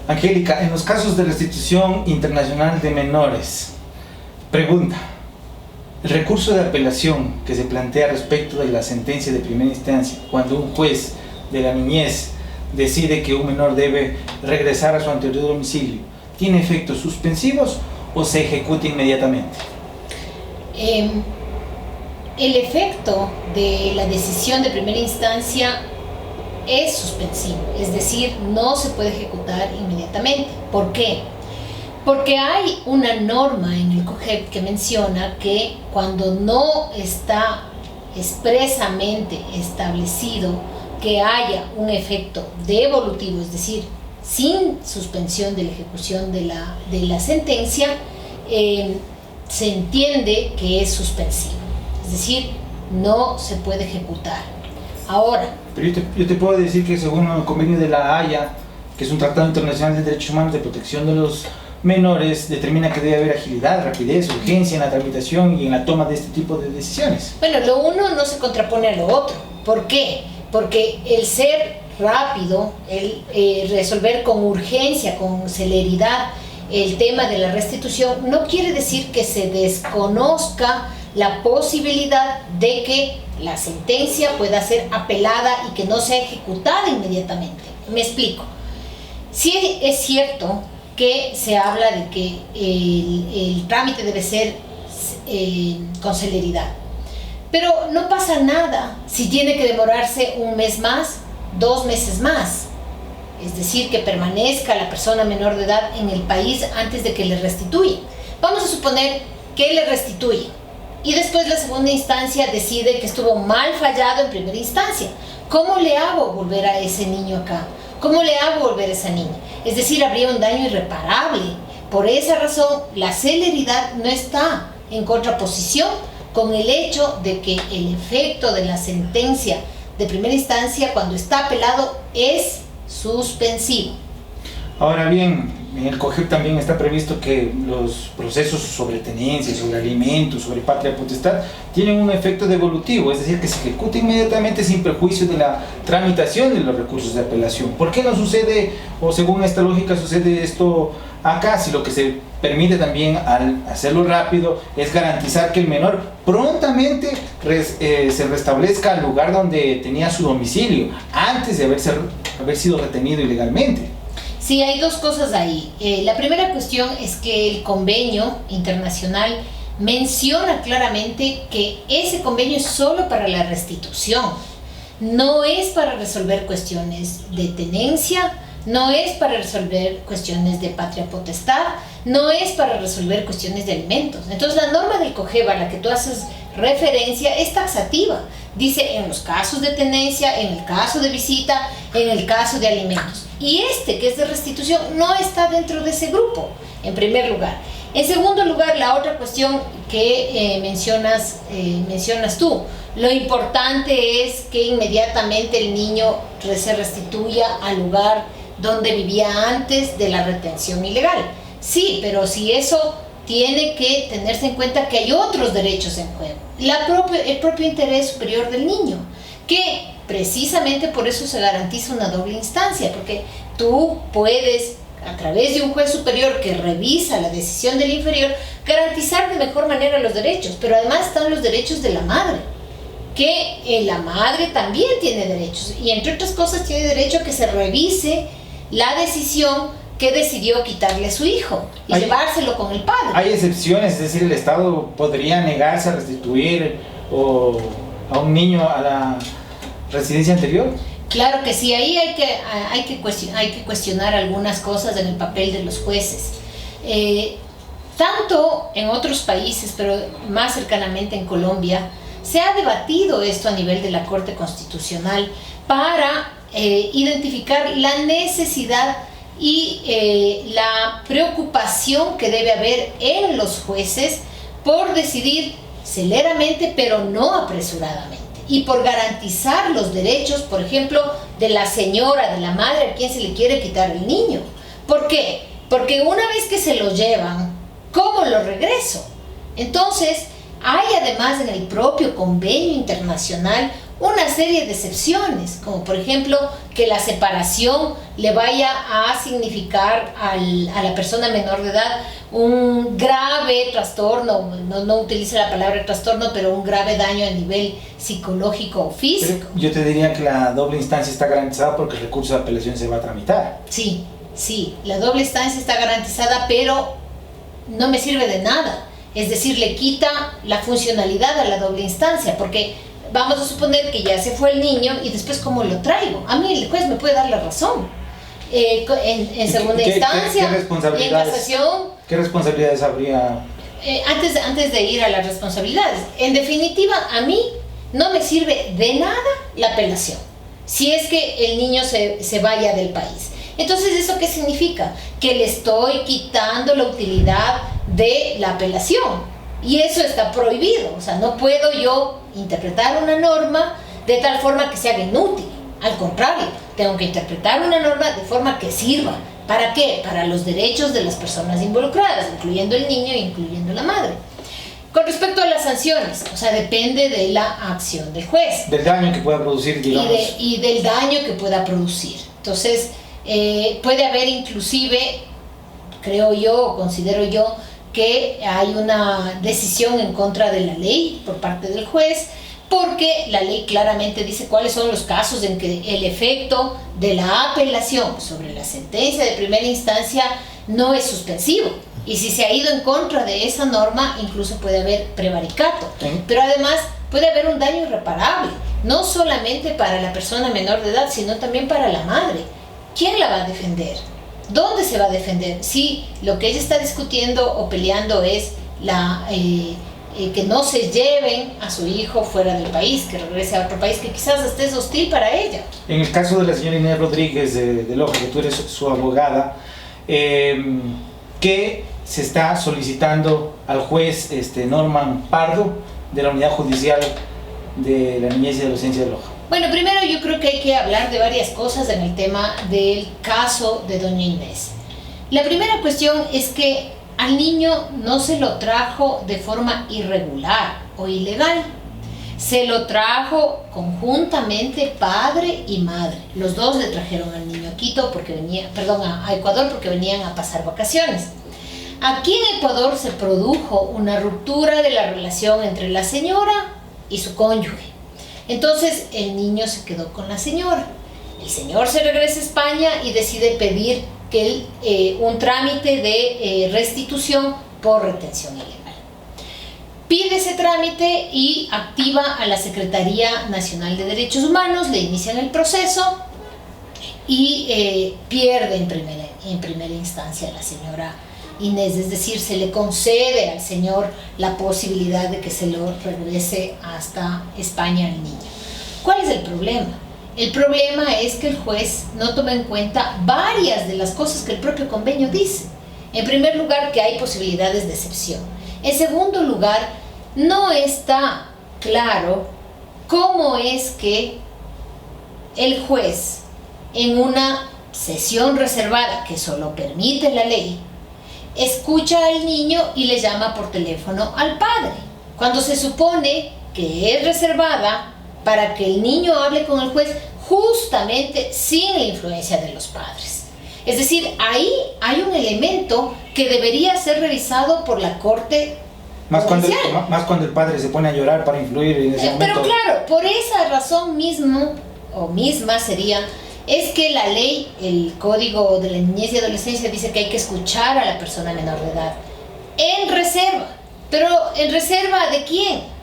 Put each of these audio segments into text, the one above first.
Angélica, en los casos de restitución internacional de menores, pregunta, el recurso de apelación que se plantea respecto de la sentencia de primera instancia, cuando un juez de la niñez decide que un menor debe regresar a su anterior domicilio, ¿tiene efectos suspensivos o se ejecuta inmediatamente? El efecto de la decisión de primera instancia es suspensivo, es decir, no se puede ejecutar inmediatamente. ¿Por qué? Porque hay una norma en el COGEP que menciona que cuando no está expresamente establecido que haya un efecto devolutivo, es decir, sin suspensión de la ejecución de la sentencia, se entiende que es suspensivo, es decir, no se puede ejecutar. Ahora, pero yo te puedo decir que según el convenio de la Haya, que es un tratado internacional de derechos humanos de protección de los menores, determina que debe haber agilidad, rapidez, urgencia en la tramitación y en la toma de este tipo de decisiones. Bueno, lo uno no se contrapone a lo otro. ¿Por qué? Porque el ser rápido, el resolver con urgencia, con celeridad el tema de la restitución, no quiere decir que se desconozca la posibilidad de que la sentencia pueda ser apelada y que no sea ejecutada inmediatamente. Me explico. Sí es cierto que se habla de que el trámite debe ser con celeridad, pero no pasa nada si tiene que demorarse un mes más, 2 meses más, es decir, que permanezca la persona menor de edad en el país antes de que le restituya. Vamos a suponer que le restituye y después la segunda instancia decide que estuvo mal fallado en primera instancia. ¿Cómo le hago volver a ese niño acá? ¿Cómo le hago volver a esa niña? Es decir, habría un daño irreparable. Por esa razón, la celeridad no está en contraposición con el hecho de que el efecto de la sentencia de primera instancia, cuando está apelado, es suspensivo. Ahora bien, en el COGEP también está previsto que los procesos sobre tenencia, sobre alimentos, sobre patria potestad, tienen un efecto devolutivo, es decir, que se ejecuta inmediatamente sin perjuicio de la tramitación de los recursos de apelación. ¿Por qué no sucede, o según esta lógica, sucede esto acá? Si lo que se permite también al hacerlo rápido es garantizar que el menor prontamente se restablezca al lugar donde tenía su domicilio, antes de haber sido retenido ilegalmente. Sí, hay dos cosas ahí. La primera cuestión es que el convenio internacional menciona claramente que ese convenio es solo para la restitución, no es para resolver cuestiones de tenencia, no es para resolver cuestiones de patria potestad, no es para resolver cuestiones de alimentos. Entonces la norma del COGEB a la que tú haces referencia es taxativa. Dice en los casos de tenencia, en el caso de visita, en el caso de alimentos. Y que es de restitución, no está dentro de ese grupo, en primer lugar. En segundo lugar, la otra cuestión que mencionas tú, lo importante es que inmediatamente el niño se restituya al lugar donde vivía antes de la retención ilegal. Sí, pero si eso tiene que tenerse en cuenta que hay otros derechos en juego. El propio interés superior del niño, que precisamente por eso se garantiza una doble instancia, porque tú puedes, a través de un juez superior que revisa la decisión del inferior, garantizar de mejor manera los derechos, pero además están los derechos de la madre, que la madre también tiene derechos, y entre otras cosas tiene derecho a que se revise la decisión que decidió quitarle a su hijo y llevárselo con el padre. Hay excepciones, es decir, el Estado podría negarse a restituir a un niño a la residencia anterior. Claro que sí, ahí hay que cuestionar algunas cosas en el papel de los jueces. Tanto en otros países, pero más cercanamente en Colombia, se ha debatido esto a nivel de la Corte Constitucional para identificar la necesidad y la preocupación que debe haber en los jueces por decidir celeramente, pero no apresuradamente, y por garantizar los derechos, por ejemplo, de la señora, de la madre a quien se le quiere quitar el niño. ¿Por qué? Porque una vez que se lo llevan, ¿cómo lo regreso? Entonces, hay además en el propio convenio internacional una serie de excepciones, como por ejemplo que la separación le vaya a significar a la persona menor de edad un grave trastorno, no utilice la palabra trastorno, pero un grave daño a nivel psicológico o físico. Yo te diría que la doble instancia está garantizada porque el recurso de apelación se va a tramitar. Sí, la doble instancia está garantizada, pero no me sirve de nada. Es decir, le quita la funcionalidad a la doble instancia, porque vamos a suponer que ya se fue el niño y después ¿cómo lo traigo? A mí el juez me puede dar la razón. En segunda instancia y en casación. ¿Qué responsabilidades habría? Antes de ir a las responsabilidades, en definitiva, a mí no me sirve de nada la apelación, si es que el niño se vaya del país. Entonces, ¿eso qué significa? Que le estoy quitando la utilidad de la apelación, y eso está prohibido. O sea, no puedo yo interpretar una norma de tal forma que se haga inútil. Al contrario, tengo que interpretar una norma de forma que sirva. ¿Para qué? Para los derechos de las personas involucradas, incluyendo el niño e incluyendo la madre. Con respecto a las sanciones, o sea, depende de la acción del juez. Del daño que pueda producir, digamos. Y del daño que pueda producir. Entonces, puede haber inclusive, creo yo, o considero yo, que hay una decisión en contra de la ley por parte del juez, porque la ley claramente dice cuáles son los casos en que el efecto de la apelación sobre la sentencia de primera instancia no es suspensivo. Y si se ha ido en contra de esa norma, incluso puede haber prevaricato. Pero además puede haber un daño irreparable, no solamente para la persona menor de edad, sino también para la madre. ¿Quién la va a defender? ¿Dónde se va a defender? Si lo que ella está discutiendo o peleando es que no se lleven a su hijo fuera del país, que regrese a otro país que quizás hasta es hostil para ella. En el caso de la señora Inés Rodríguez de Loja, que tú eres su abogada, ¿qué se está solicitando al juez Norman Pardo de la Unidad Judicial de la Niñez y Adolescencia de Loja? Bueno, primero yo creo que hay que hablar de varias cosas en el tema del caso de doña Inés. La primera cuestión es que al niño no se lo trajo de forma irregular o ilegal. Se lo trajo conjuntamente padre y madre. Los dos le trajeron al niño a Quito a Ecuador porque venían a pasar vacaciones. Aquí en Ecuador se produjo una ruptura de la relación entre la señora y su cónyuge. Entonces el niño se quedó con la señora. El señor se regresa a España y decide pedir un trámite de restitución por retención ilegal. Pide ese trámite y activa a la Secretaría Nacional de Derechos Humanos, le inician el proceso y pierde en primera instancia la señora Inés, es decir, se le concede al señor la posibilidad de que se lo regrese hasta España al niño. ¿Cuál es el problema? El problema es que el juez no toma en cuenta varias de las cosas que el propio convenio dice. En primer lugar, que hay posibilidades de excepción. En segundo lugar, no está claro cómo es que el juez, en una sesión reservada que solo permite la ley, escucha al niño y le llama por teléfono al padre, cuando se supone que es reservada para que el niño hable con el juez justamente sin la influencia de los padres. Es decir, ahí hay un elemento que debería ser revisado por la Corte más cuando el padre se pone a llorar para influir en ese momento. Pero claro, por esa razón misma sería, es que la ley, el Código de la Niñez y Adolescencia dice que hay que escuchar a la persona menor de edad en reserva. Pero ¿en reserva de quién?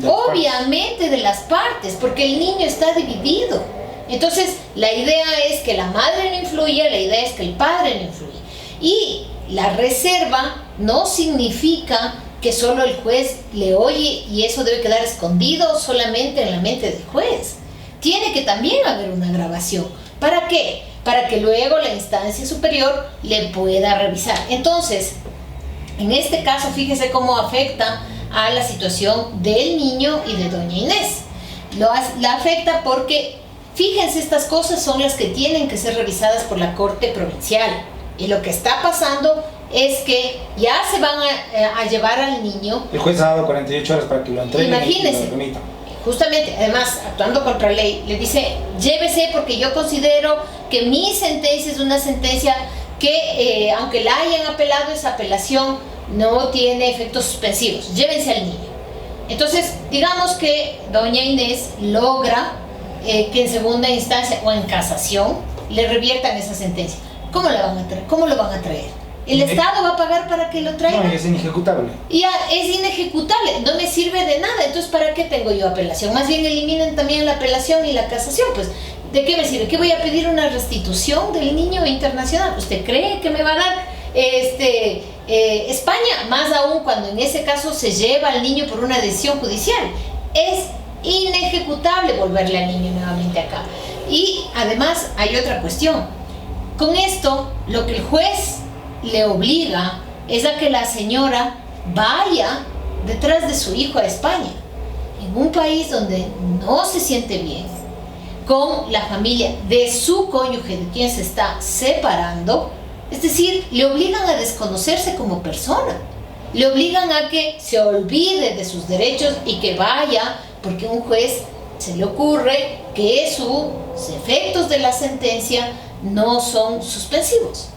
Obviamente de las partes, porque el niño está dividido. Entonces la idea es que la madre no influya, la idea es que el padre no influya. Y la reserva no significa que solo el juez le oye y eso debe quedar escondido solamente en la mente del juez. Tiene que también haber una grabación. ¿Para qué? Para que luego la instancia superior le pueda revisar. Entonces, en este caso, fíjese cómo afecta a la situación del niño y de doña Inés. La afecta porque, fíjense, estas cosas son las que tienen que ser revisadas por la Corte Provincial. Y lo que está pasando es que ya se van a llevar al niño. El juez ha dado 48 horas para que lo entreguen. Imagínense, y lo remita. justamente, además, actuando contra ley, le dice, llévese porque yo considero que mi sentencia es una sentencia que, aunque la hayan apelado, esa apelación no tiene efectos suspensivos, llévense al niño. Entonces, digamos que doña Inés logra que en segunda instancia o en casación le reviertan esa sentencia. ¿Cómo la van a traer? ¿Cómo lo van a traer? ¿El Estado va a pagar para que lo traiga? No, es inejecutable. Ya, es inejecutable, no me sirve de nada. Entonces, ¿para qué tengo yo apelación? Más bien eliminen también la apelación y la casación. Pues, ¿de qué me sirve? ¿Qué voy a pedir una restitución del niño internacional? ¿Usted cree que me va a dar España? Más aún cuando en ese caso se lleva al niño por una decisión judicial. Es inejecutable volverle al niño nuevamente acá. Y además hay otra cuestión. Con esto, lo que el juez le obliga es a que la señora vaya detrás de su hijo a España, en un país donde no se siente bien, con la familia de su cónyuge de quien se está separando. Es decir, le obligan a desconocerse como persona, le obligan a que se olvide de sus derechos y que vaya, porque a un juez se le ocurre que sus efectos de la sentencia no son suspensivos.